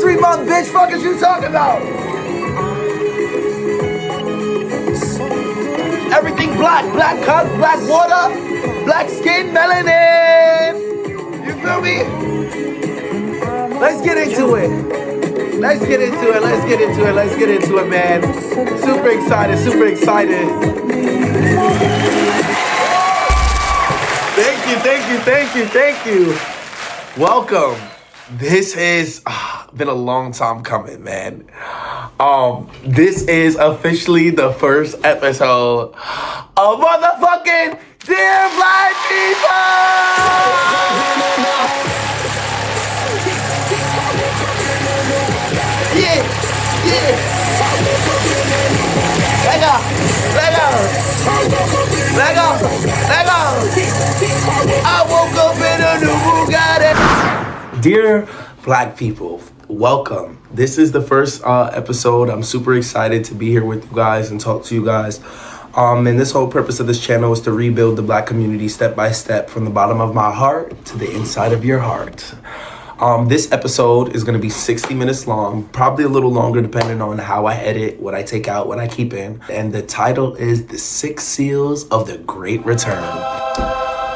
History Month, bitch. Fuck is you talking about? Everything black. Black cups, black water, black skin, melanin. You feel me? Let's get into it. Let's get into it, man. Super excited. Thank you. Welcome. This has been a long time coming, man. This is officially the first episode of motherfucking Dear Black People! Yeah. Let go. I woke up in a new Bugatti. Dear Black people, welcome. This is the first episode. I'm super excited to be here with you guys and talk to you guys. And this whole purpose of this channel is to rebuild the Black community step by step from the bottom of my heart to the inside of your heart. This episode is going to be 60 minutes long, probably a little longer depending on how I edit, what I take out, what I keep in. And the title is The 6 Seals of the Great Return.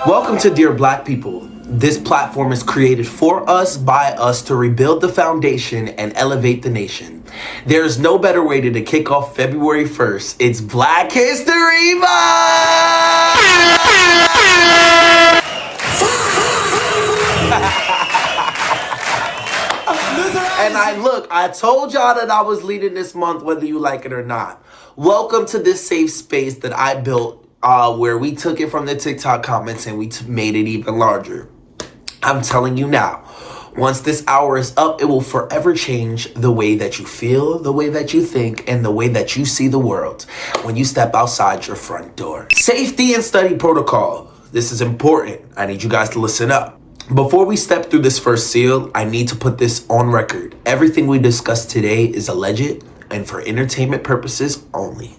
Welcome to Dear Black People. This platform is created for us, by us, to rebuild the foundation and elevate the nation. There is no better way to kick off February 1st. It's Black History Month! And I told y'all that I was leading this month, whether you like it or not. Welcome to this safe space that I built, where we took it from the TikTok comments and we made it even larger. I'm telling you now, once this hour is up, it will forever change the way that you feel, the way that you think, and the way that you see the world when you step outside your front door. Safety and study protocol. This is important. I need you guys to listen up. Before we step through this first seal, I need to put this on record. Everything we discuss today is alleged and for entertainment purposes only.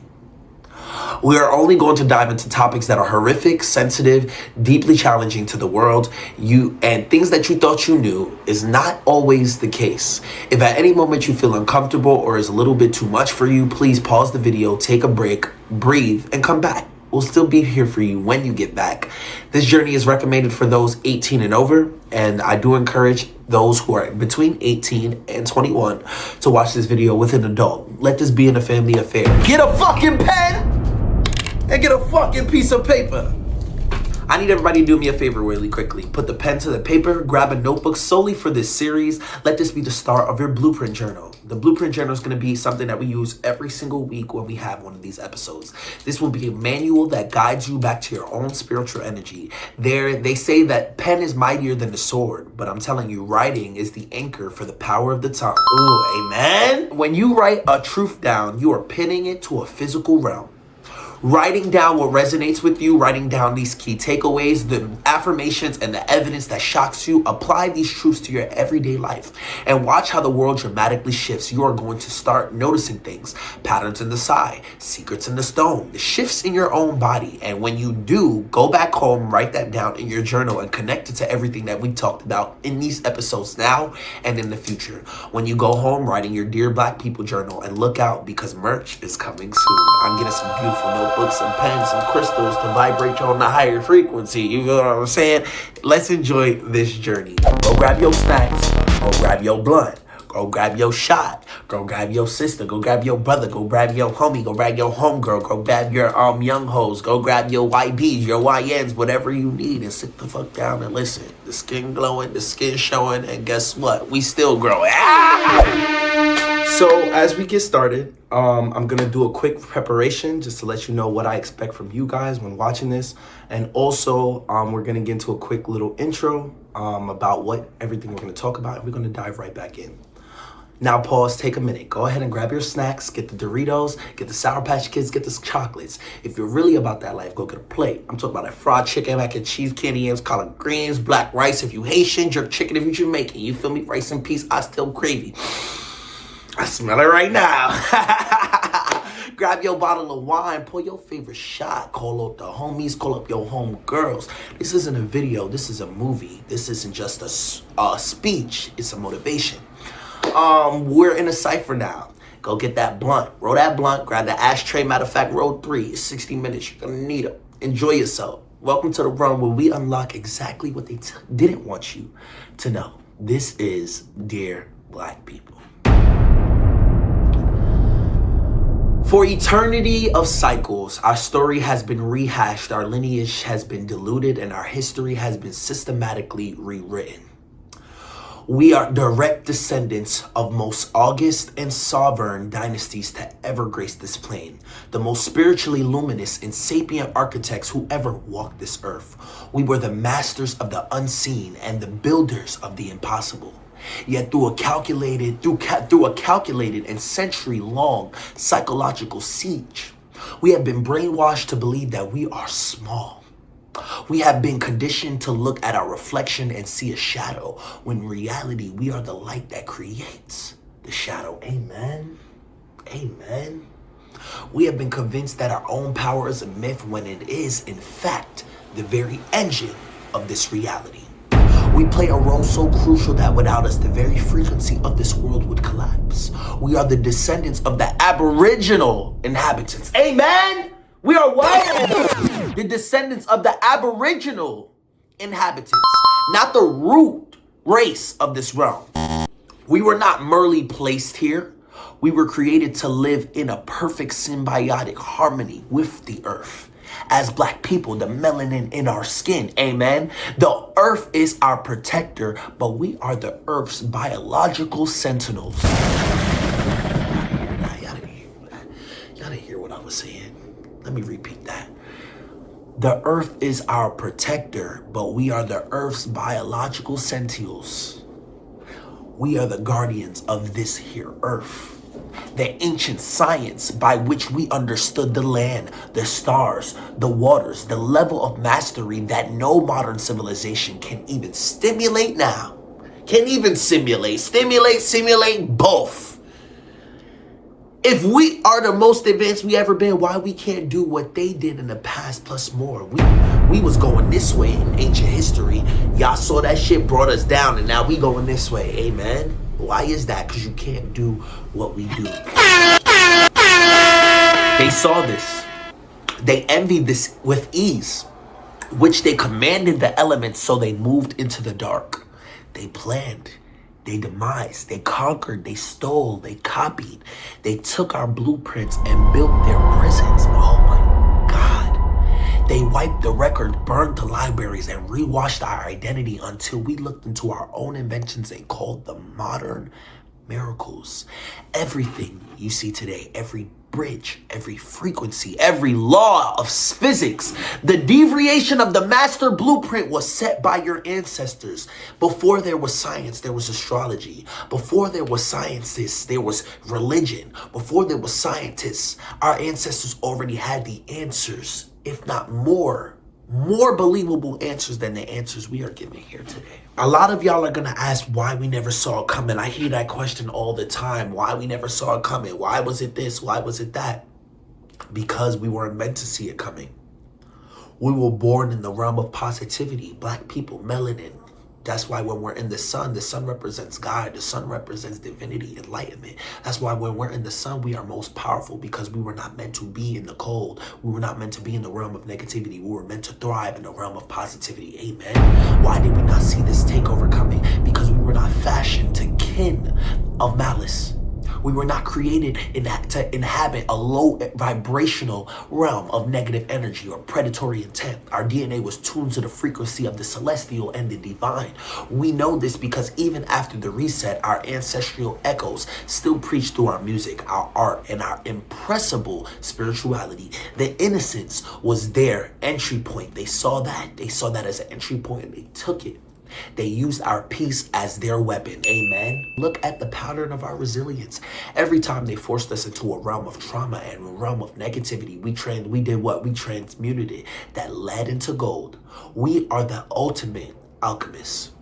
We are only going to dive into topics that are horrific, sensitive, deeply challenging to the world. And things that you thought you knew is not always the case. If at any moment you feel uncomfortable or is a little bit too much for you, please pause the video, take a break, breathe, and come back. We'll still be here for you when you get back. This journey is recommended for those 18 and over, and I do encourage those who are between 18 and 21 to watch this video with an adult. Let this be in a family affair. Get a fucking pen and get a fucking piece of paper. I need everybody to do me a favor really quickly. Put the pen to the paper, grab a notebook solely for this series. Let this be the start of your blueprint journal. The blueprint journal is going to be something that we use every single week when we have one of these episodes. This will be a manual that guides you back to your own spiritual energy. They say that pen is mightier than the sword, but I'm telling you, writing is the anchor for the power of the tongue. Ooh, amen. When you write a truth down, you are pinning it to a physical realm. Writing down what resonates with you, writing down these key takeaways, the affirmations and the evidence that shocks you. Apply these truths to your everyday life and watch how the world dramatically shifts. You are going to start noticing things, patterns in the sky, secrets in the stone, the shifts in your own body. And when you do, go back home, write that down in your journal and connect it to everything that we talked about in these episodes now and in the future. When you go home, write in your Dear Black People journal and look out because merch is coming soon. I'm getting some beautiful notebooks, some pens, some crystals to vibrate you on a higher frequency. You know what I'm saying? Let's enjoy this journey. Go grab your snacks. Go grab your blunt. Go grab your shot. Go grab your sister. Go grab your brother. Go grab your homie. Go grab your homegirl. Go grab your young hoes. Go grab your YBs, your YNs, whatever you need, and sit the fuck down and listen. The skin glowing, the skin showing, and guess what? We still growing. So as we get started, I'm going to do a quick preparation just to let you know what I expect from you guys when watching this. And also, we're going to get into a quick little intro about everything we're going to talk about. And we're going to dive right back in. Now pause, take a minute. Go ahead and grab your snacks, get the Doritos, get the Sour Patch Kids, get the chocolates. If you're really about that life, go get a plate. I'm talking about that fried chicken, mac and cheese, candy yams, collard greens, black rice. If you Haitian, jerk chicken if you Jamaican. You feel me? Rice and peas, I still gravy. I smell it right now. Grab your bottle of wine, pour your favorite shot, call up the homies, call up your home girls. This isn't a video, this is a movie. This isn't just a speech, it's a motivation. we're in a cipher now. Go get that blunt. Roll that blunt. Grab the ashtray. Matter of fact, roll 3. It's 60 minutes. You're going to need them. Enjoy yourself. Welcome to the realm where we unlock exactly what they didn't want you to know. This is Dear Black People. For eternity of cycles, our story has been rehashed, our lineage has been diluted, and our history has been systematically rewritten. We are direct descendants of most august and sovereign dynasties to ever grace this plane, the most spiritually luminous and sapient architects who ever walked this earth. We were the masters of the unseen and the builders of the impossible. Yet through a calculated and century-long psychological siege, we have been brainwashed to believe that we are small. We have been conditioned to look at our reflection and see a shadow, when in reality we are the light that creates the shadow. Amen. Amen. We have been convinced that our own power is a myth when it is, in fact, the very engine of this reality. We play a role so crucial that without us, the very frequency of this world would collapse. We are the descendants of the aboriginal inhabitants. Amen? We are what? The descendants of the aboriginal inhabitants, not the root race of this realm. We were not merely placed here. We were created to live in a perfect symbiotic harmony with the earth. As black people, the melanin in our skin, amen? The earth is our protector, but we are the earth's biological sentinels. Y'all didn't hear what I was saying. Let me repeat that. The earth is our protector, but we are the earth's biological sentinels. We are the guardians of this here earth. The ancient science by which we understood the land, the stars, the waters, the level of mastery that no modern civilization can even stimulate now. Can even simulate both. If we are the most advanced we ever been, why we can't do what they did in the past plus more? We was going this way in ancient history. Y'all saw that shit, brought us down, and now we going this way. Amen. Why is that? Because you can't do what we do. They saw this. They envied this with ease, which they commanded the elements, so they moved into the dark. They planned, they demised, they conquered, they stole, they copied. They took our blueprints and built their prisons. Oh my God. They wiped the record, burned the libraries, and rewashed our identity until we looked into our own inventions and called them modern miracles. Everything you see today, every bridge, every frequency, every law of physics, the deviation of the master blueprint was set by your ancestors. Before there was science, there was astrology. Before there was scientists, there was religion. Before there was scientists, our ancestors already had the answers, if not more believable answers than the answers we are giving here today. A lot of y'all are gonna ask why we never saw it coming. I hear that question all the time. Why we never saw it coming? Why was it this? Why was it that? Because we weren't meant to see it coming. We were born in the realm of positivity. Black people, melanin. That's why when we're in the sun represents God. The sun represents divinity, enlightenment. That's why when we're in the sun, we are most powerful, because we were not meant to be in the cold. We were not meant to be in the realm of negativity. We were meant to thrive in the realm of positivity. Amen. Why did we not see this takeover coming? Because we were not fashioned to kin of malice. We were not created to inhabit a low vibrational realm of negative energy or predatory intent. Our DNA was tuned to the frequency of the celestial and the divine. We know this because even after the reset, our ancestral echoes still preach through our music, our art, and our impressible spirituality. The innocence was their entry point. They saw that as an entry point, and they took it. They used our peace as their weapon. Amen. Look at the pattern of our resilience. Every time they forced us into a realm of trauma and a realm of negativity, we did what? We transmuted it. That led into gold. We are the ultimate alchemists.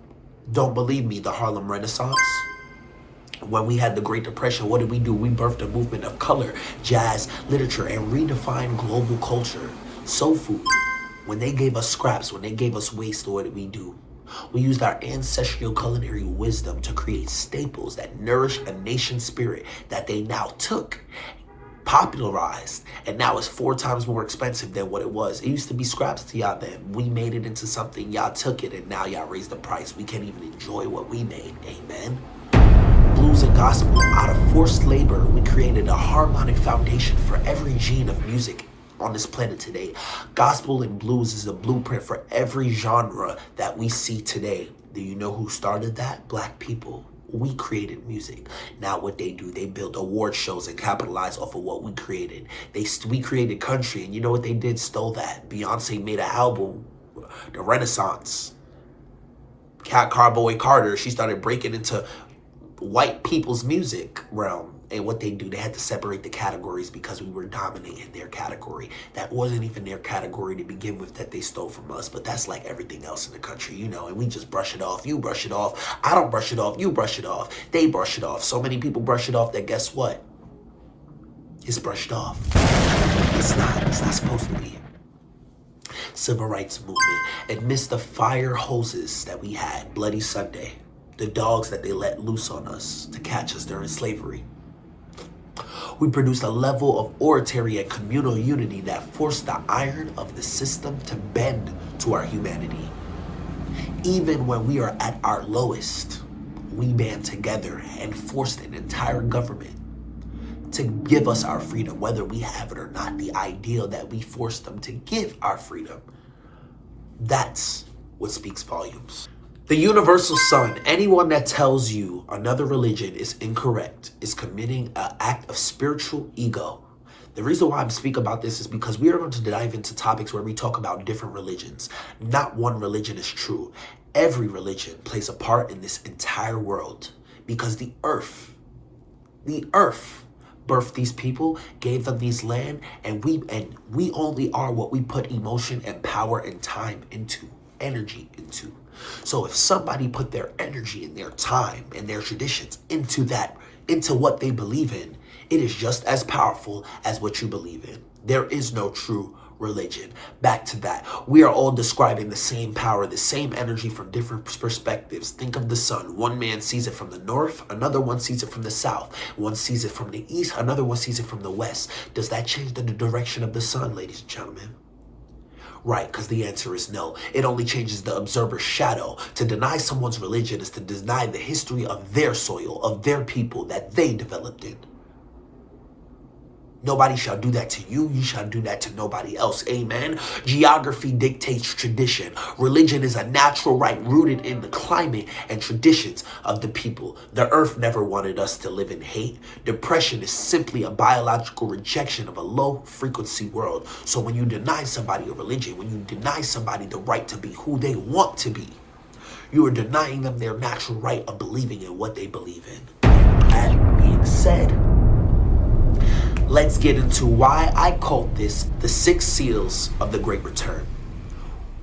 Don't believe me? The Harlem Renaissance? When we had the Great Depression, what did we do? We birthed a movement of color, jazz, literature, and redefined global culture. Soul food. When they gave us scraps, when they gave us waste, what did we do? We used our ancestral culinary wisdom to create staples that nourish a nation's spirit that they now took, popularized, and now it's 4 times more expensive than what it was. It used to be scraps to y'all then. We made it into something, y'all took it, and now y'all raised the price. We can't even enjoy what we made. Amen. Blues and gospel, out of forced labor, we created a harmonic foundation for every gene of music on this planet today. Gospel and blues is a blueprint for every genre that we see today. Do you know who started that? Black people. We created music. Now what they do, they build award shows and capitalize off of what we created. We created country, and you know what they did? Stole that. Beyonce made an album, The Renaissance. Cowboy Carter, she started breaking into white people's music realm. And what they do, they had to separate the categories because we were dominating their category. That wasn't even their category to begin with that they stole from us. But that's like everything else in the country, you know, and we just brush it off. You brush it off. I don't brush it off. You brush it off. They brush it off. So many people brush it off that guess what? It's brushed off. It's not supposed to be. Civil rights movement. Amidst the fire hoses that we had, Bloody Sunday, the dogs that they let loose on us to catch us during slavery, we produced a level of oratory and communal unity that forced the iron of the system to bend to our humanity. Even when we are at our lowest, we band together and forced an entire government to give us our freedom, whether we have it or not. The ideal that we forced them to give our freedom, that's what speaks volumes. The universal sun, anyone that tells you another religion is incorrect is committing an act of spiritual ego. The reason why I'm speaking about this is because we are going to dive into topics where we talk about different religions. Not one religion is true. Every religion plays a part in this entire world because the earth birthed these people, gave them these land, and we only are what we put emotion and power and time into, energy into. So if somebody put their energy and their time and their traditions into what they believe in, it is just as powerful as what you believe in. There is no true religion. Back to that. We are all describing the same power, the same energy from different perspectives. Think of the sun. One man sees it from the north, another one sees it from the south. One sees it from the east, another one sees it from the west. Does that change the direction of the sun, ladies and gentlemen? Right, because the answer is no. It only changes the observer's shadow. To deny someone's religion is to deny the history of their soil, of their people that they developed in. Nobody shall do that to you. You shall do that to nobody else. Amen. Geography dictates tradition. Religion is a natural right rooted in the climate and traditions of the people. The earth never wanted us to live in hate. Depression is simply a biological rejection of a low frequency world. So when you deny somebody a religion, when you deny somebody the right to be who they want to be, you are denying them their natural right of believing in what they believe in. And that being said, let's get into why I called this the 6 seals of the Great Return.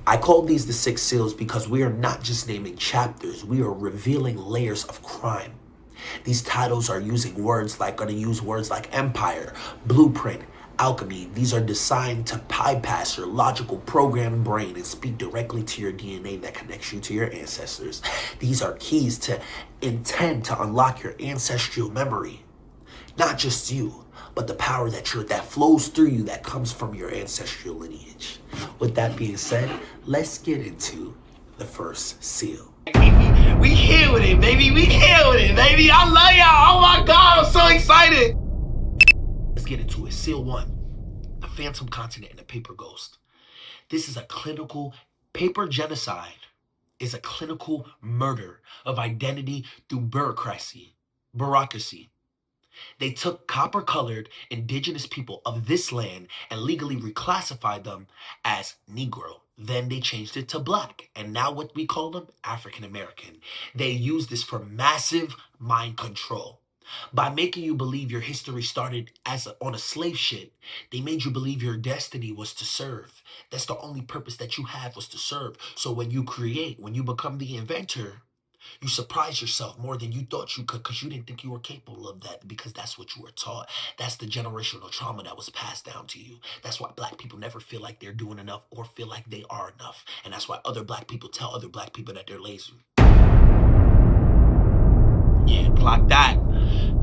I call these the 6 seals because we are not just naming chapters, we are revealing layers of crime. These titles are going to use words like empire, blueprint, alchemy. These are designed to bypass your logical programmed brain and speak directly to your DNA that connects you to your ancestors. These are keys to intend to unlock your ancestral memory. Not just you, but the power that flows through you that comes from your ancestral lineage. With that being said, let's get into the first seal. We here with it, baby. We here with it, baby. I love y'all. Oh my God, I'm so excited. Let's get into it. Seal 1, the phantom continent and the paper ghost. This is a clinical paper genocide. Is a clinical murder of identity through bureaucracy. They took copper-colored indigenous people of this land and legally reclassified them as Negro. Then they changed it to black. And now what we call them? African American. They used this for massive mind control. By making you believe your history started on a slave ship, they made you believe your destiny was to serve. That's the only purpose that you have, was to serve. So when you become the inventor, You surprised yourself more than you thought you could because you didn't think you were capable of that because that's what you were taught. That's the generational trauma that was passed down to you. That's why black people never feel like they're doing enough or feel like they are enough. And that's why other black people tell other black people that they're lazy. Yeah, clock that.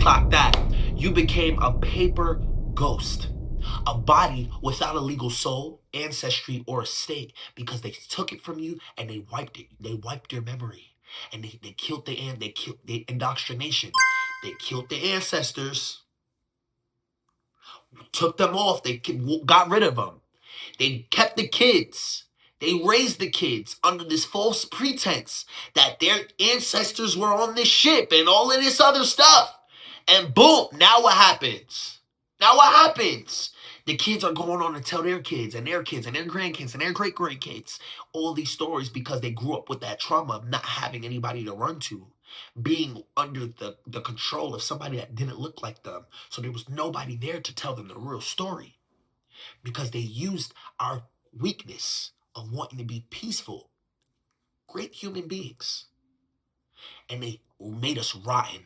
Clock that. You became a paper ghost. A body without a legal soul, ancestry, or estate because they took it from you and they wiped it. They wiped your memory. And they killed they killed the indoctrination. They killed the ancestors, took them off, they got rid of them. They kept the kids. They raised the kids under this false pretense that their ancestors were on this ship and all of this other stuff. And boom, now what happens? Now what happens? The kids are going on to tell their kids and their kids and their grandkids and their great-grandkids all these stories because they grew up with that trauma of not having anybody to run to, being under the control of somebody that didn't look like them. So there was nobody there to tell them the real story because they used our weakness of wanting to be peaceful, great human beings, and they made us rotten.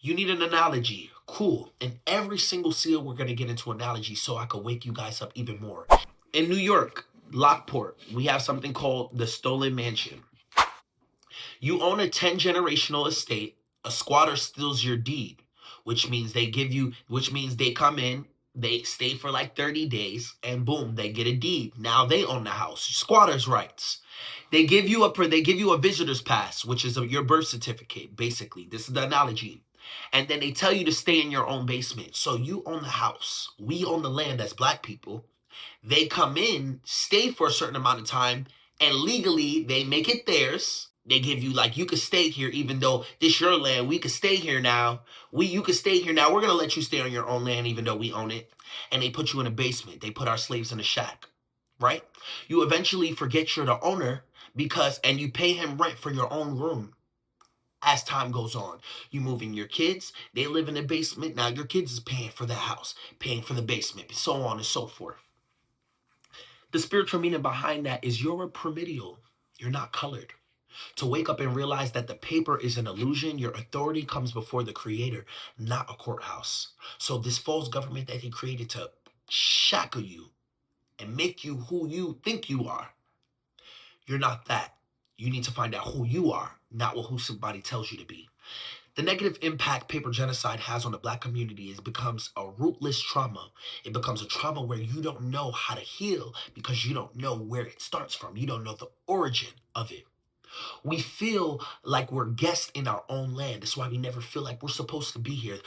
You need an analogy. Cool. In every single seal, we're going to get into analogy so I can wake you guys up even more. In New York, Lockport, we have something called the Stolen Mansion. You own a 10-generational estate. A squatter steals your deed, which means they come in, they stay for like 30 days, and boom, they get a deed. Now they own the house. Squatters' rights. They give you a visitor's pass, which is your birth certificate, basically. This is the analogy. And then they tell you to stay in your own basement. So you own the house. We own the land as black people. They come in, stay for a certain amount of time, and legally they make it theirs. They give you like, you could stay here even though this your land. We could stay here now. You could stay here now. We're going to let you stay on your own land even though we own it. And they put you in a basement. They put our slaves in a shack, right? You eventually forget you're the owner and you pay him rent for your own room. As time goes on, you move in your kids, they live in the basement. Now your kids is paying for the house, paying for the basement, so on and so forth. The spiritual meaning behind that is you're a primordial. You're not colored. To wake up and realize that the paper is an illusion, your authority comes before the creator, not a courthouse. So this false government that he created to shackle you and make you who you think you are, you're not that. You need to find out who you are, not who somebody tells you to be. The negative impact paper genocide has on the black community becomes a rootless trauma. It becomes a trauma where you don't know how to heal because you don't know where it starts from. You don't know the origin of it. We feel like we're guests in our own land. That's why we never feel like we're supposed to be here,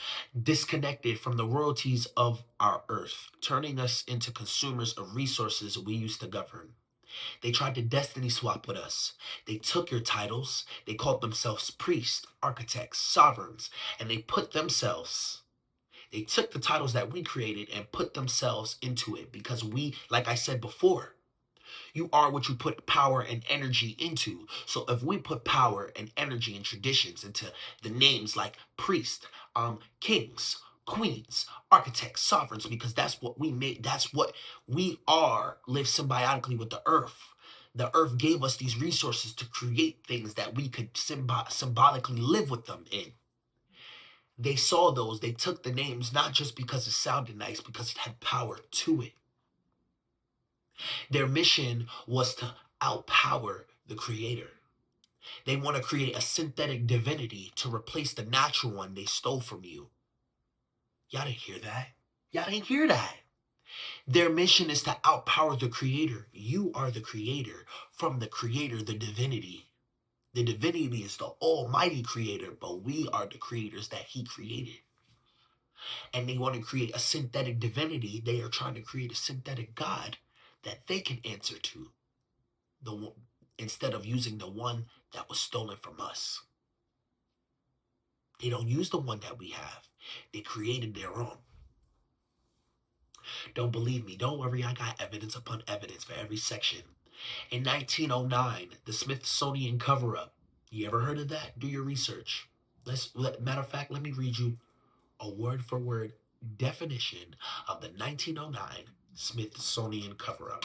disconnected from the royalties of our earth, turning us into consumers of resources we used to govern. They tried to destiny swap with us. They took your titles. They called themselves priests, architects, sovereigns, and they took the titles that we created and put themselves into it because we, like I said before, you are what you put power and energy into. So if we put power and energy and traditions into the names like priest, kings, queens, architects, sovereigns, because that's what we made, that's what we are, live symbiotically with the earth. The earth gave us these resources to create things that we could symbolically live with them in. They saw those, they took the names not just because it sounded nice, because it had power to it. Their mission was to outpower the creator. They want to create a synthetic divinity to replace the natural one they stole from you. Y'all didn't hear that. Y'all didn't hear that. Their mission is to outpower the creator. You are the creator. From the creator, the divinity. The divinity is the almighty creator, but we are the creators that he created. And they want to create a synthetic divinity. They are trying to create a synthetic God that they can answer to, instead of using the one that was stolen from us. They don't use the one that we have. They created their own. Don't believe me? Don't worry, I got evidence upon evidence for every section. In 1909, the Smithsonian cover-up. You ever heard of that? Do your research. Matter of fact, let me read you a word-for-word definition of the 1909 Smithsonian cover-up.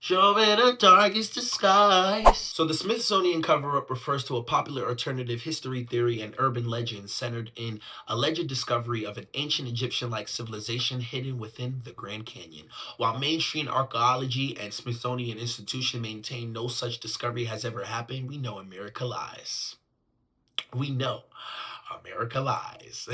Show me the darkest disguise. So the Smithsonian cover-up refers to a popular alternative history theory and urban legend centered in alleged discovery of an ancient Egyptian-like civilization hidden within the Grand Canyon. While mainstream archaeology and Smithsonian Institution maintain no such discovery has ever happened, we know America lies. We know America lies.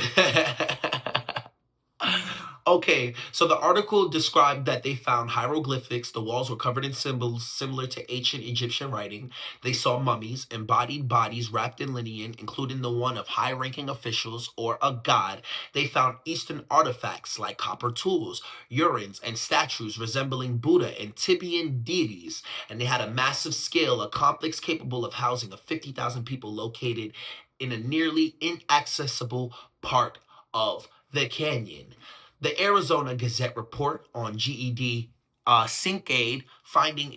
Okay, so the article described that they found hieroglyphics. The walls were covered in symbols similar to ancient Egyptian writing. They saw mummies, embodied bodies wrapped in linen, including the one of high-ranking officials or a god. They found Eastern artifacts like copper tools, urines, and statues resembling Buddha and Tibetan deities. And they had a massive scale, a complex capable of housing 50,000 people located in a nearly inaccessible part of the canyon. The Arizona Gazette report on GED Syncade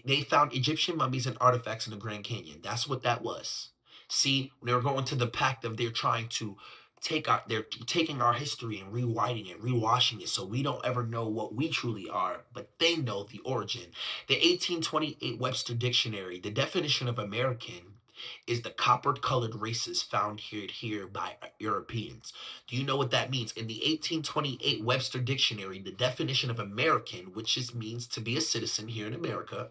they found Egyptian mummies and artifacts in the Grand Canyon. That's what that was. See, they're going to the pact of they're trying to they're taking our history and rewriting it, rewashing it, so we don't ever know what we truly are, but they know the origin. The 1828 Webster Dictionary, the definition of American is the copper-colored races found here by Europeans. Do you know what that means? In the 1828 Webster Dictionary, the definition of American, which means to be a citizen here in America,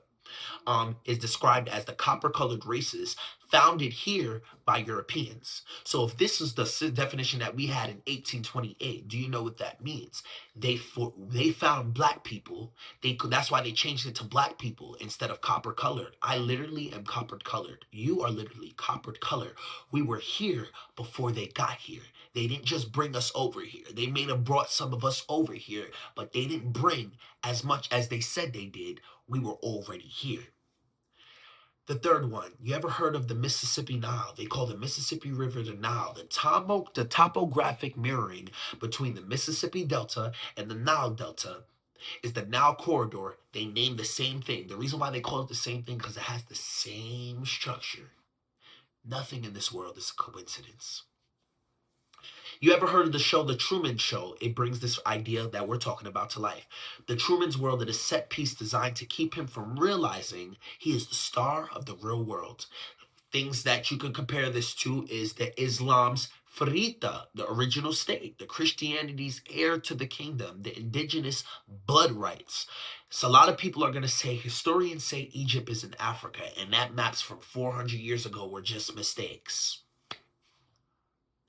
is described as the copper-colored races founded here by Europeans. So if this is the definition that we had in 1828, do you know what that means? They found black people. That's why they changed it to black people instead of copper-colored. I literally am copper-colored. You are literally copper-colored. We were here before they got here. They didn't just bring us over here. They may have brought some of us over here, but they didn't bring as much as they said they did. We were already here. The third one, you ever heard of the Mississippi Nile? They call the Mississippi River the Nile. The topographic mirroring between the Mississippi Delta and the Nile Delta is the Nile Corridor. They name the same thing. The reason why they call it the same thing because it has the same structure. Nothing in this world is a coincidence. You ever heard of the show The Truman Show? It brings this idea that we're talking about to life. The Truman's World is a set piece designed to keep him from realizing he is the star of the real world. Things that you can compare this to is the Islam's Farita, the original state, the Christianity's heir to the kingdom, the indigenous blood rights. So a lot of people are going to say, historians say Egypt is in Africa, and that maps from 400 years ago were just mistakes.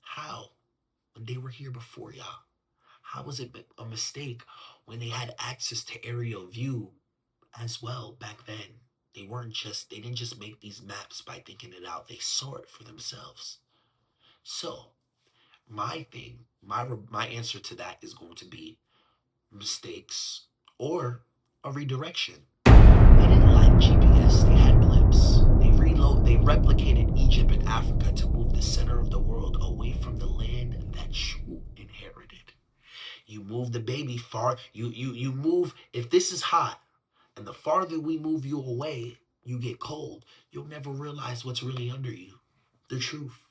How? When they were here before y'all? How was it a mistake when they had access to aerial view as well back then? They didn't just make these maps by thinking it out. They saw it for themselves. So, my answer to that is going to be mistakes or a redirection. They didn't like GPS. They had blips. They replicated Egypt and Africa to move the center of the world away from the land that you inherited. You move the baby far. You move. If this is hot, and the farther we move you away, you get cold. You'll never realize what's really under you. The truth.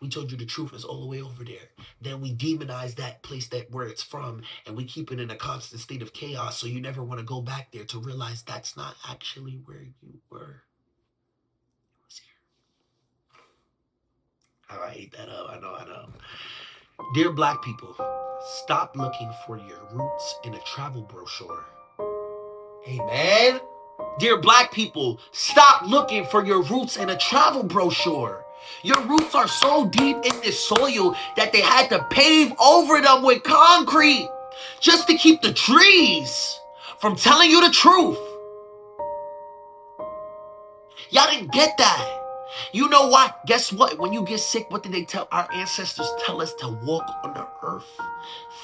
We told you the truth is all the way over there. Then we demonize that place where it's from, and we keep it in a constant state of chaos, so you never want to go back there to realize that's not actually where you were. It was here. Oh, I ate that up. I know. Dear Black people, stop looking for your roots in a travel brochure. Hey, man. Dear Black people, stop looking for your roots in a travel brochure. Your roots are so deep in this soil that they had to pave over them with concrete just to keep the trees from telling you the truth. Y'all didn't get that. You know what? Guess what? When you get sick, what did they tell our ancestors? Tell us to walk on the earth.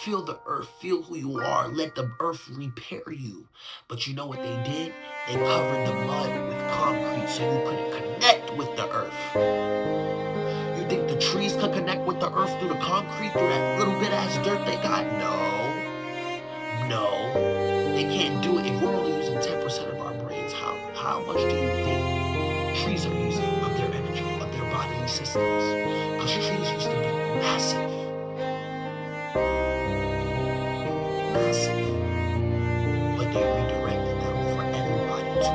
Feel the earth. Feel who you are. Let the earth repair you. But you know what they did? They covered the mud with concrete so you couldn't connect with the earth. You think the trees could connect with the earth through the concrete, through that little bit ass dirt they got? No. They can't do it. If we're only using 10% of our brains, how much do you think trees are using of their energy, of their bodily systems? Because trees used to be massive. But they redirected them for everybody to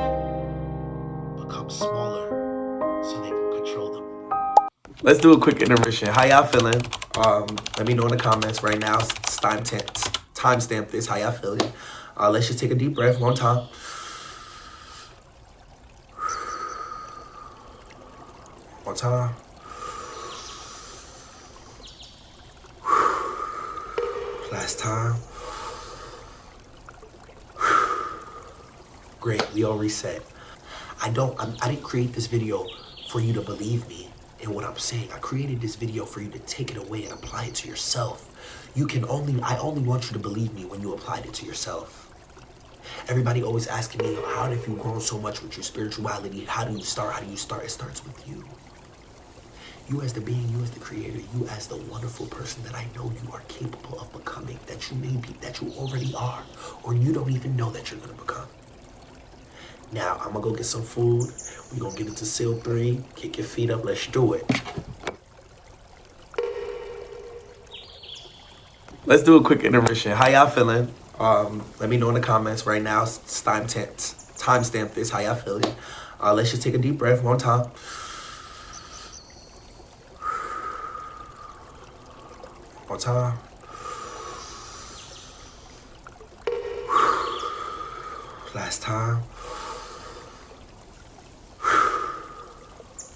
Let's do a quick intermission. How y'all feeling? Let me know in the comments right now. Timestamp this. How y'all feeling? Let's just take a deep breath one time. One time. Last time. Great, we all reset. I didn't create this video for you to believe me in what I'm saying. I created this video for you to take it away and apply it to yourself. I only want you to believe me when you applied it to yourself. Everybody always asking me, how have you grown so much with your spirituality? How do you start? It starts with you. You as the being, you as the creator, you as the wonderful person that I know you are capable of becoming, that you may be, that you already are, or you don't even know that you're gonna become. Now, I'm gonna go get some food. We're gonna get into seal 3. Kick your feet up, let's do it. Let's do a quick intermission. How y'all feeling? Let me know in the comments right now. Timestamp this. How y'all feeling? Let's just take a deep breath one time. One time. Last time.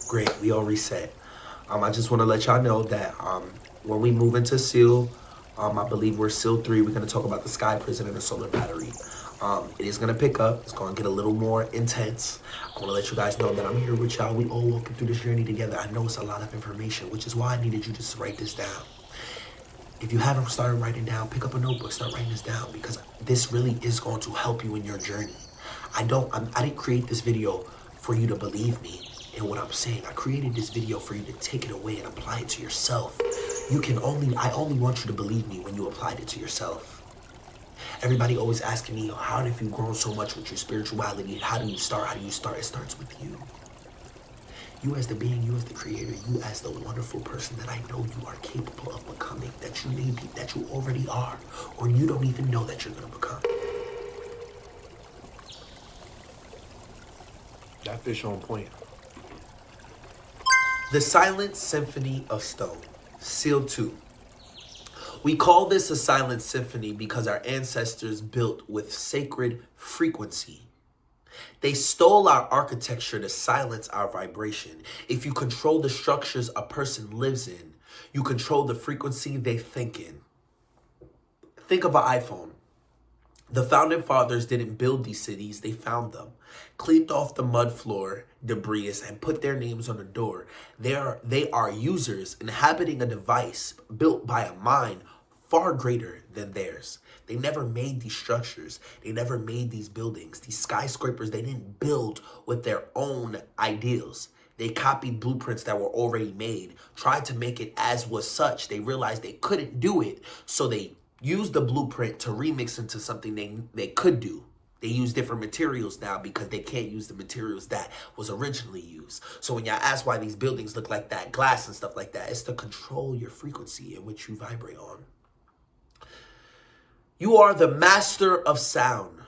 Great, we all reset. I just want to let y'all know that when we move into seal, I believe we're seal 3. We're going to talk about the sky prison and the solar battery. It is going to pick up. It's going to get a little more intense. I want to let you guys know that I'm here with y'all. We all walking through this journey together. I know it's a lot of information, which is why I needed you to write this down. If you haven't started writing down, pick up a notebook, start writing this down, because this really is going to help you in your journey. I didn't create this video for you to believe me in what I'm saying. I created this video for you to take it away and apply it to yourself. I only want you to believe me when you applied it to yourself. Everybody always asking me, how have you grown so much with your spirituality? How do you start? It starts with you. You as the being, you as the creator, you as the wonderful person that I know you are capable of becoming, that you may be, that you already are, or you don't even know that you're gonna become. That fish on point. The Silent Symphony of Stone, Seal 2. We call this a silent symphony because our ancestors built with sacred frequency. They stole our architecture to silence our vibration. If you control the structures a person lives in, you control the frequency they think in. Think of an iPhone. The founding fathers didn't build these cities, they found them. Cleaned off the mud floor, debris, and put their names on the door. They are users inhabiting a device built by a mind far greater than theirs. They never made these structures. They never made these buildings. These skyscrapers, they didn't build with their own ideals. They copied blueprints that were already made, tried to make it as was such. They realized they couldn't do it, so they used the blueprint to remix into something they could do. They use different materials now because they can't use the materials that was originally used. So when y'all ask why these buildings look like that, glass and stuff like that, it's to control your frequency in which you vibrate on. You are the master of sound.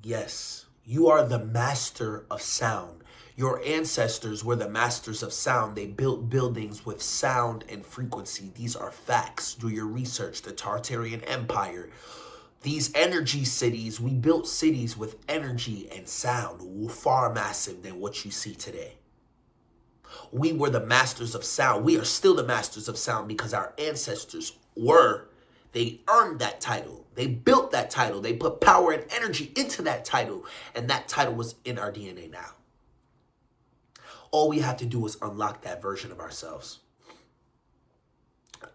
Yes, you are the master of sound. Your ancestors were the masters of sound. They built buildings with sound and frequency. These are facts. Do your research. The Tartarian Empire. These energy cities, we built cities with energy and sound far massive than what you see today. We were the masters of sound. We are still the masters of sound because our ancestors were. They earned that title. They built that title. They put power and energy into that title. And that title was in our DNA now. All we have to do is unlock that version of ourselves.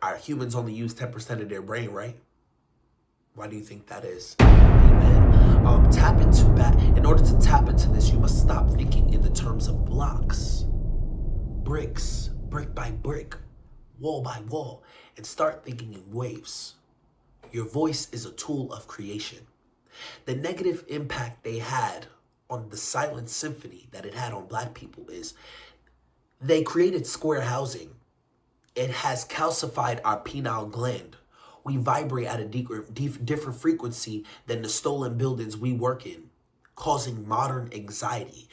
Our humans only use 10% of their brain, right? Why do you think that is? Amen. Tap into that. In order to tap into this, you must stop thinking in the terms of blocks, bricks, brick by brick, wall by wall, and start thinking in waves. Your voice is a tool of creation. The negative impact they had on the silent symphony that it had on Black people is they created square housing. It has calcified our pineal gland. We vibrate at a different frequency than the stolen buildings we work in. causing modern anxiety.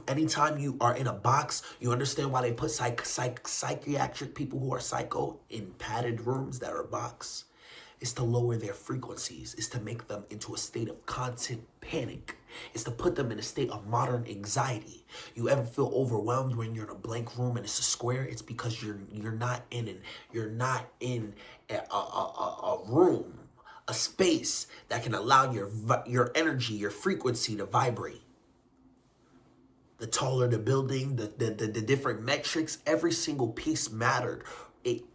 Anytime you are in a box, you understand why they put psychiatric people who are psycho in padded rooms that are boxed? It's to lower their frequencies. It's to make them into a state of constant panic. It's to put them in a state of modern anxiety. You ever feel overwhelmed when you're in a blank room and it's a square? It's because you're not in a room, a space that can allow your energy, your frequency to vibrate. The taller the building, the different metrics, every single piece mattered.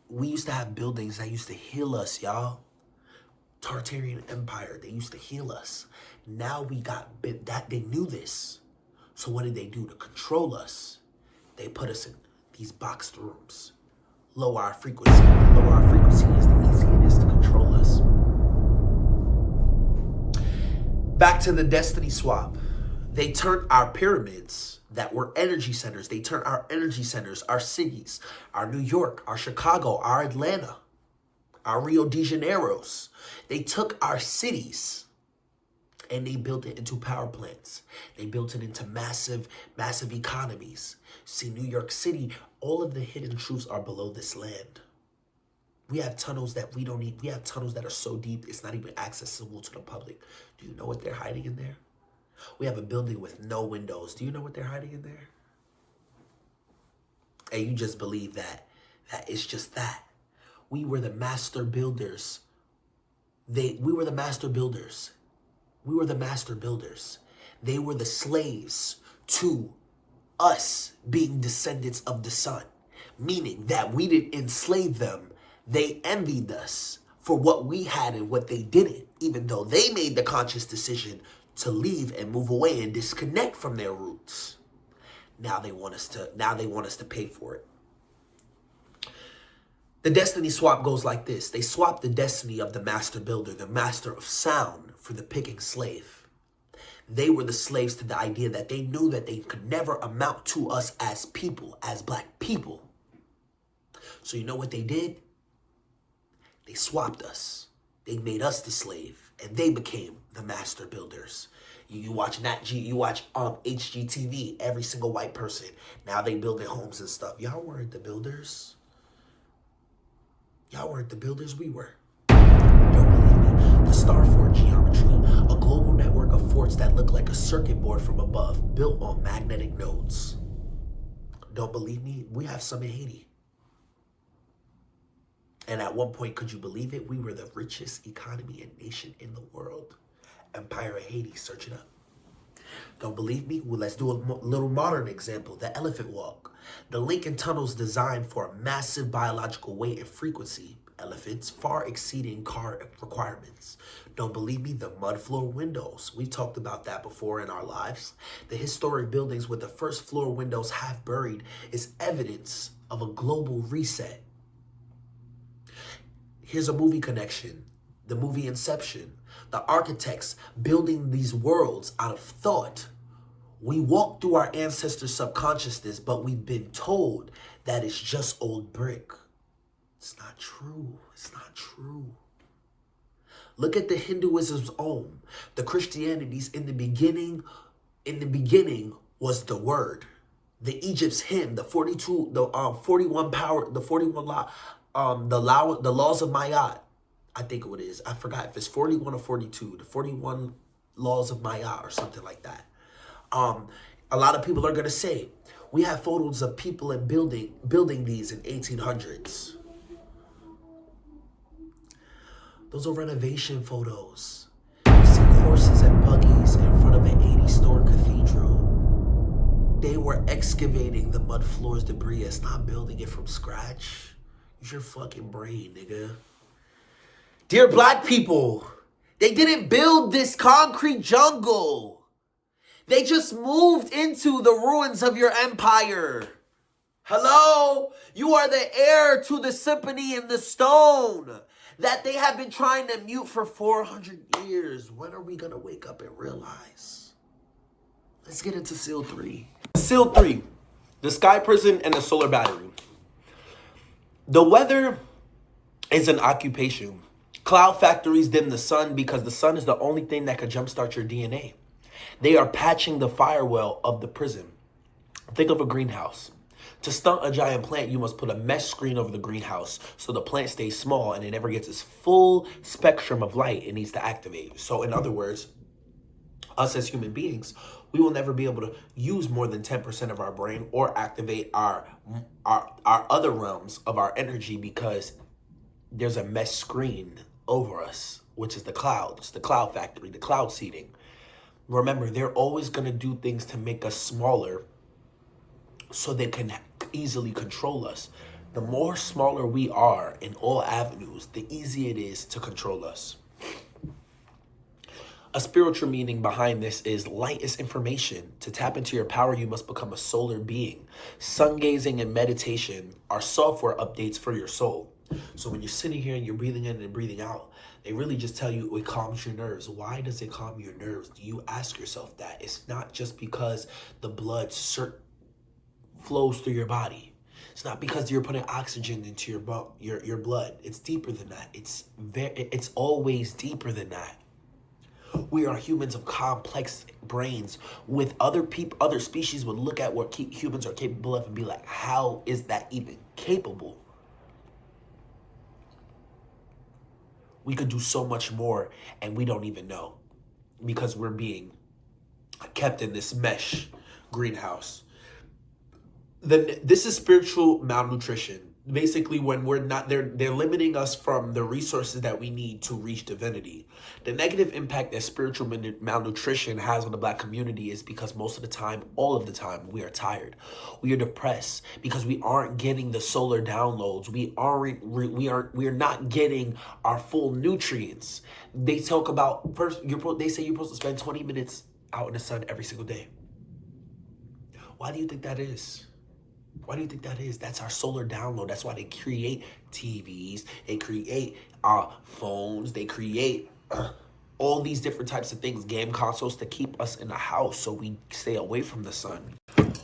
We used to have buildings that used to heal us, y'all. Tartarian Empire, they used to heal us. Now we got that, they knew this. So what did they do to control us? They put us in these boxed rooms. Lower our frequency. The lower our frequency is, the easier it is to control us. Back to the destiny swap. They turned our pyramids that were energy centers. They turned our energy centers, our cities, our New York, our Chicago, our Atlanta, our Rio de Janeiros. They took our cities and they built it into power plants. They built it into massive economies. See, New York City, all of the hidden truths are below this land. We have tunnels that we don't need. We have tunnels that are so deep, it's not even accessible to the public. Do you know what they're hiding in there? We have a building with no windows. Do you know what they're hiding in there? And you just believe that it's just that. We were the master builders. We were the master builders. We were the master builders. They were the slaves to us being descendants of the sun. Meaning that we didn't enslave them. They envied us for what we had and what they didn't. Even though they made the conscious decision to leave and move away and disconnect from their roots. Now they want us to pay for it. The destiny swap goes like this. They swap the destiny of the master builder, the master of sound, for the picking slave. They were the slaves to the idea that they knew that they could never amount to us as people, as black people. So you know what they did? They swapped us. They made us the slave, and they became the master builders. You watch HGTV, every single white person. Now they building homes and stuff. Y'all weren't the builders. Y'all weren't the builders, we were. Don't believe me? The star fort geometry, a global network of forts that look like a circuit board from above, built on magnetic nodes. Don't believe me? We have some in Haiti. And at one point, could you believe it? We were the richest economy and nation in the world. Empire of Haiti, search it up. Don't believe me? Well, let's do a little modern example. The Elephant Walk. The Lincoln Tunnel's designed for a massive biological weight and frequency. Elephants far exceeding car requirements. Don't believe me? The mud floor windows. We talked about that before in our lives. The historic buildings with the first floor windows half buried is evidence of a global reset. Here's a movie connection. The movie Inception. The architects building these worlds out of thought. We walk through our ancestors' subconsciousness, but we've been told that it's just old brick. It's not true. It's not true. Look at the Hinduism's Om. The Christianity's in the beginning was the word. The Egypt's hymn, the 41 power, the 41 law, the laws of Ma'at. I think what it is. I forgot if it's 41 or 42. The 41 laws of Ma'at or something like that. A lot of people are going to say, we have photos of people in building these in 1800s. Those are renovation photos. You see horses and buggies in front of an 80-story cathedral. They were excavating the mud floors debris. It's not building it from scratch. Use your fucking brain, nigga. Dear black people, they didn't build this concrete jungle. They just moved into the ruins of your empire. Hello? You are the heir to the symphony in the stone that they have been trying to mute for 400 years. When are we going to wake up and realize? Let's get into Seal 3. Seal 3, the sky prison and the solar battery. The weather is an occupation. Cloud factories dim the sun because the sun is the only thing that could jumpstart your DNA. They are patching the firewall of the prison. Think of a greenhouse. To stunt a giant plant, you must put a mesh screen over the greenhouse so the plant stays small and it never gets its full spectrum of light it needs to activate. So in other words, us as human beings, we will never be able to use more than 10% of our brain or activate our other realms of our energy because there's a mesh screen over us, which is the clouds, the cloud factory, the cloud seeding. Remember, they're always going to do things to make us smaller so they can easily control us. The more smaller we are in all avenues, the easier it is to control us. A spiritual meaning behind this is light is information. To tap into your power, you must become a solar being. Sun gazing and meditation are software updates for your soul. So when you're sitting here and you're breathing in and breathing out, they really just tell you it calms your nerves. Why does it calm your nerves? Do you ask yourself that? It's not just because the blood flows through your body. It's not because you're putting oxygen into your blood. It's deeper than that. It's always deeper than that. We are humans of complex brains. With other species would look at what humans are capable of and be like, how is that even capable? We could do so much more and we don't even know because we're being kept in this mesh greenhouse. Then this is spiritual malnutrition. Basically, when we're not, they're limiting us from the resources that we need to reach divinity. The negative impact that spiritual malnutrition has on the Black community is because most of the time, all of the time, we are tired. We are depressed because we aren't getting the solar downloads. We are not getting our full nutrients. They talk about they say you're supposed to spend 20 minutes out in the sun every single day. Why do you think that is? Why do you think that is? That's our solar download. That's why they create TVs. They create phones. They create all these different types of things, game consoles, to keep us in the house so we stay away from the sun.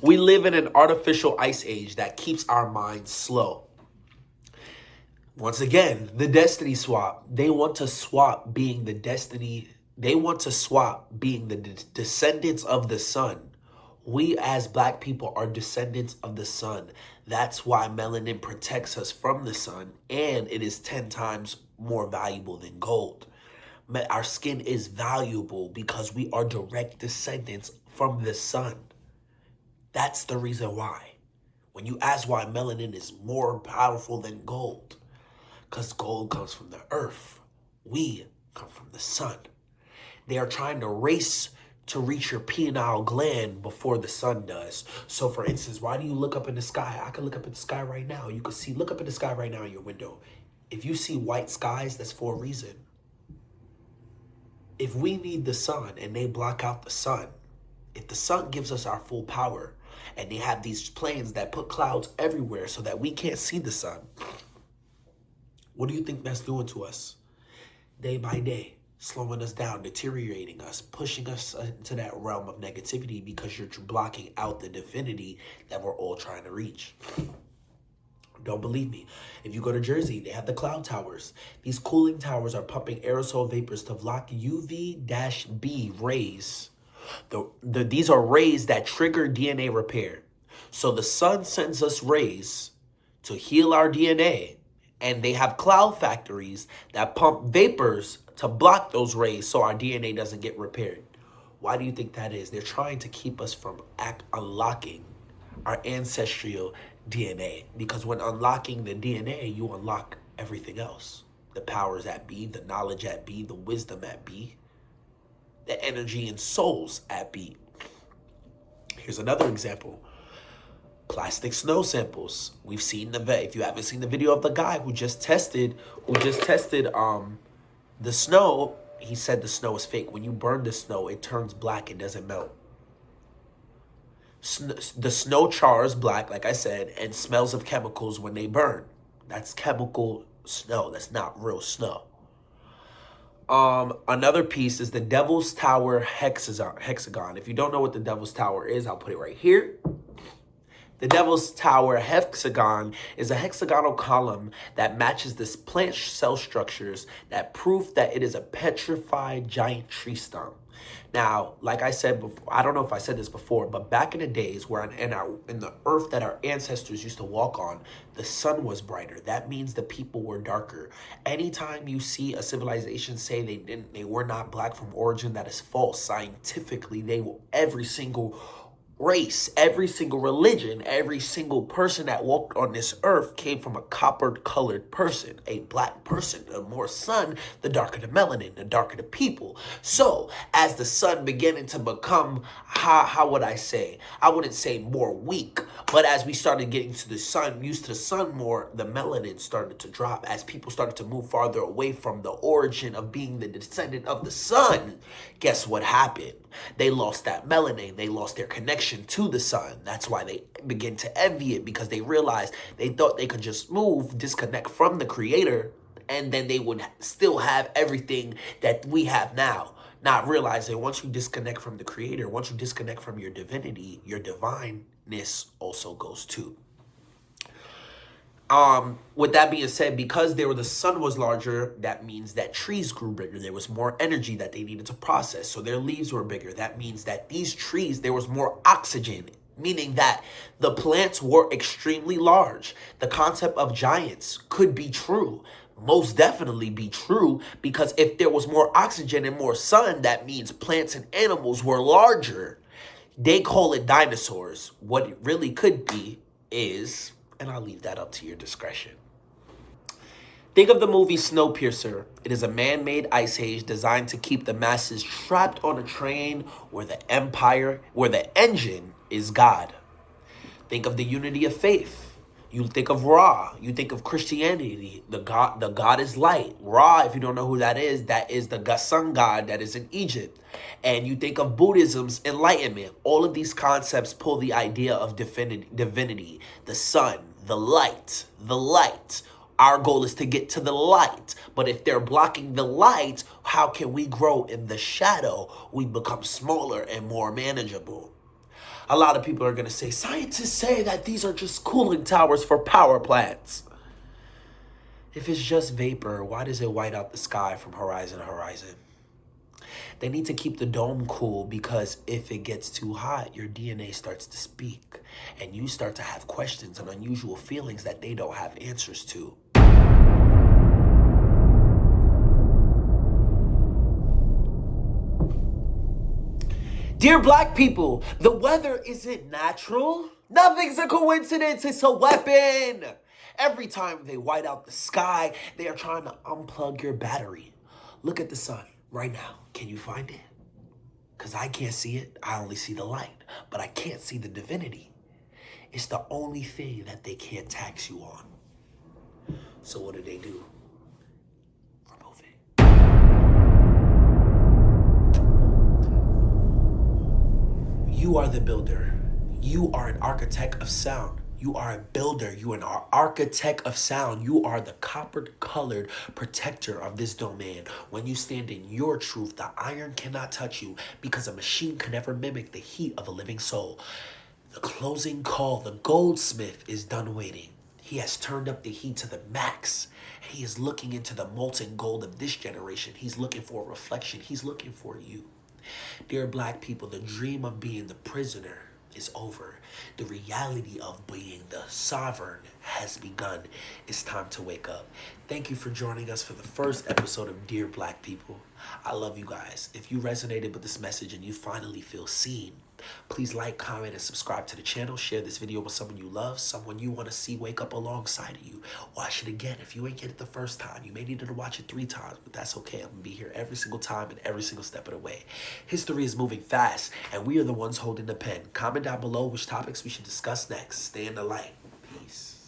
We live in an artificial ice age that keeps our minds slow. Once again, the destiny swap. They want to swap being the destiny. They want to swap being the descendants of the sun. We as Black people are descendants of the sun. That's why melanin protects us from the sun, and it is 10 times more valuable than gold. Our skin is valuable because we are direct descendants from the sun. That's the reason why. When you ask why melanin is more powerful than gold, because gold comes from the earth. We come from the sun. They are trying to race to reach your pineal gland before the sun does. So for instance, why do you look up in the sky? I can look up in the sky right now. You can see, look up in the sky right now in your window. If you see white skies, that's for a reason. If we need the sun and they block out the sun, if the sun gives us our full power and they have these planes that put clouds everywhere so that we can't see the sun, what do you think that's doing to us? Day by day. Slowing us down, deteriorating us, pushing us into that realm of negativity because you're blocking out the divinity that we're all trying to reach. Don't believe me? If you go to Jersey, they have the cloud towers. These cooling towers are pumping aerosol vapors to block UV-B rays. These are rays that trigger DNA repair. So the sun sends us rays to heal our DNA, and they have cloud factories that pump vapors to block those rays so our DNA doesn't get repaired. Why do you think that is? They're trying to keep us from unlocking our ancestral DNA. Because when unlocking the DNA, you unlock everything else. The powers that be, the knowledge at be, the wisdom at be, the energy and souls at be. Here's another example. Plastic snow samples. We've seen if you haven't seen the video of the guy who just tested the snow, he said the snow is fake. When you burn the snow, it turns black. It doesn't melt. The snow chars black, like I said, and smells of chemicals when they burn. That's chemical snow. That's not real snow. Another piece is the Devil's Tower hexagon. If you don't know what the Devil's Tower is, I'll put it right here. The Devil's Tower hexagon is a hexagonal column that matches the plant cell structures that prove that it is a petrified giant tree stump. Now, like I said before, I don't know if I said this before, but back in the days where in the earth that our ancestors used to walk on, the sun was brighter. That means the people were darker. Anytime you see a civilization say they were not black from origin, that is false. Scientifically, every single race, every single religion, every single person that walked on this earth came from a copper-colored person, a black person. The more sun, the darker the melanin, the darker the people. So, as the sun beginning to become, how would I say? I wouldn't say more weak, but as we started getting to the sun, used to the sun more, the melanin started to drop. As people started to move farther away from the origin of being the descendant of the sun, guess what happened? They lost that melanin. They lost their connection to the sun. That's why they begin to envy it, because they realized they thought they could just disconnect from the creator, and then they would still have everything that we have now. Not realizing once you disconnect from the creator, once you disconnect from your divinity, your divineness also goes too. With that being said, because the sun was larger, that means that trees grew bigger. There was more energy that they needed to process, so their leaves were bigger. That means that these trees, there was more oxygen, meaning that the plants were extremely large. The concept of giants could be true, most definitely be true, because if there was more oxygen and more sun, that means plants and animals were larger. They call it dinosaurs. What it really could be is, and I'll leave that up to your discretion. Think of the movie Snowpiercer. It is a man-made ice age designed to keep the masses trapped on a train where the engine is God. Think of the unity of faith. You think of Ra. You think of Christianity. The God is light. Ra, if you don't know who that is the sun god that is in Egypt. And you think of Buddhism's enlightenment. All of these concepts pull the idea of divinity, the sun, the light, the light. Our goal is to get to the light. But if they're blocking the light, how can we grow in the shadow? We become smaller and more manageable. A lot of people are going to say, scientists say that these are just cooling towers for power plants. If it's just vapor, why does it white out the sky from horizon to horizon? They need to keep the dome cool, because if it gets too hot, your DNA starts to speak, and you start to have questions and unusual feelings that they don't have answers to. Dear black people, the weather isn't natural. Nothing's a coincidence, it's a weapon. Every time they white out the sky, they are trying to unplug your battery. Look at the sun right now. Can you find it? Because I can't see it. I only see the light, but I can't see the divinity. It's the only thing that they can't tax you on. So what do? Remove it. You are the builder. You are an architect of sound. You are a builder. You are an architect of sound. You are the copper-colored protector of this domain. When you stand in your truth, the iron cannot touch you, because a machine can never mimic the heat of a living soul. The closing call, the goldsmith is done waiting. He has turned up the heat to the max. He is looking into the molten gold of this generation. He's looking for a reflection. He's looking for you. Dear black people, the dream of being the prisoner is over. The reality of being the sovereign has begun. It's time to wake up. Thank you for joining us for the first episode of Dear Black People. I love you guys. If you resonated with this message and you finally feel seen, please like, comment, and subscribe to the channel. Share this video with someone you love, someone you want to see wake up alongside of you. Watch it again. If you ain't get it the first time, you may need to watch it 3 times, but that's okay. I'm going to be here every single time and every single step of the way. History is moving fast, and we are the ones holding the pen. Comment down below which topics we should discuss next. Stay in the light. Peace.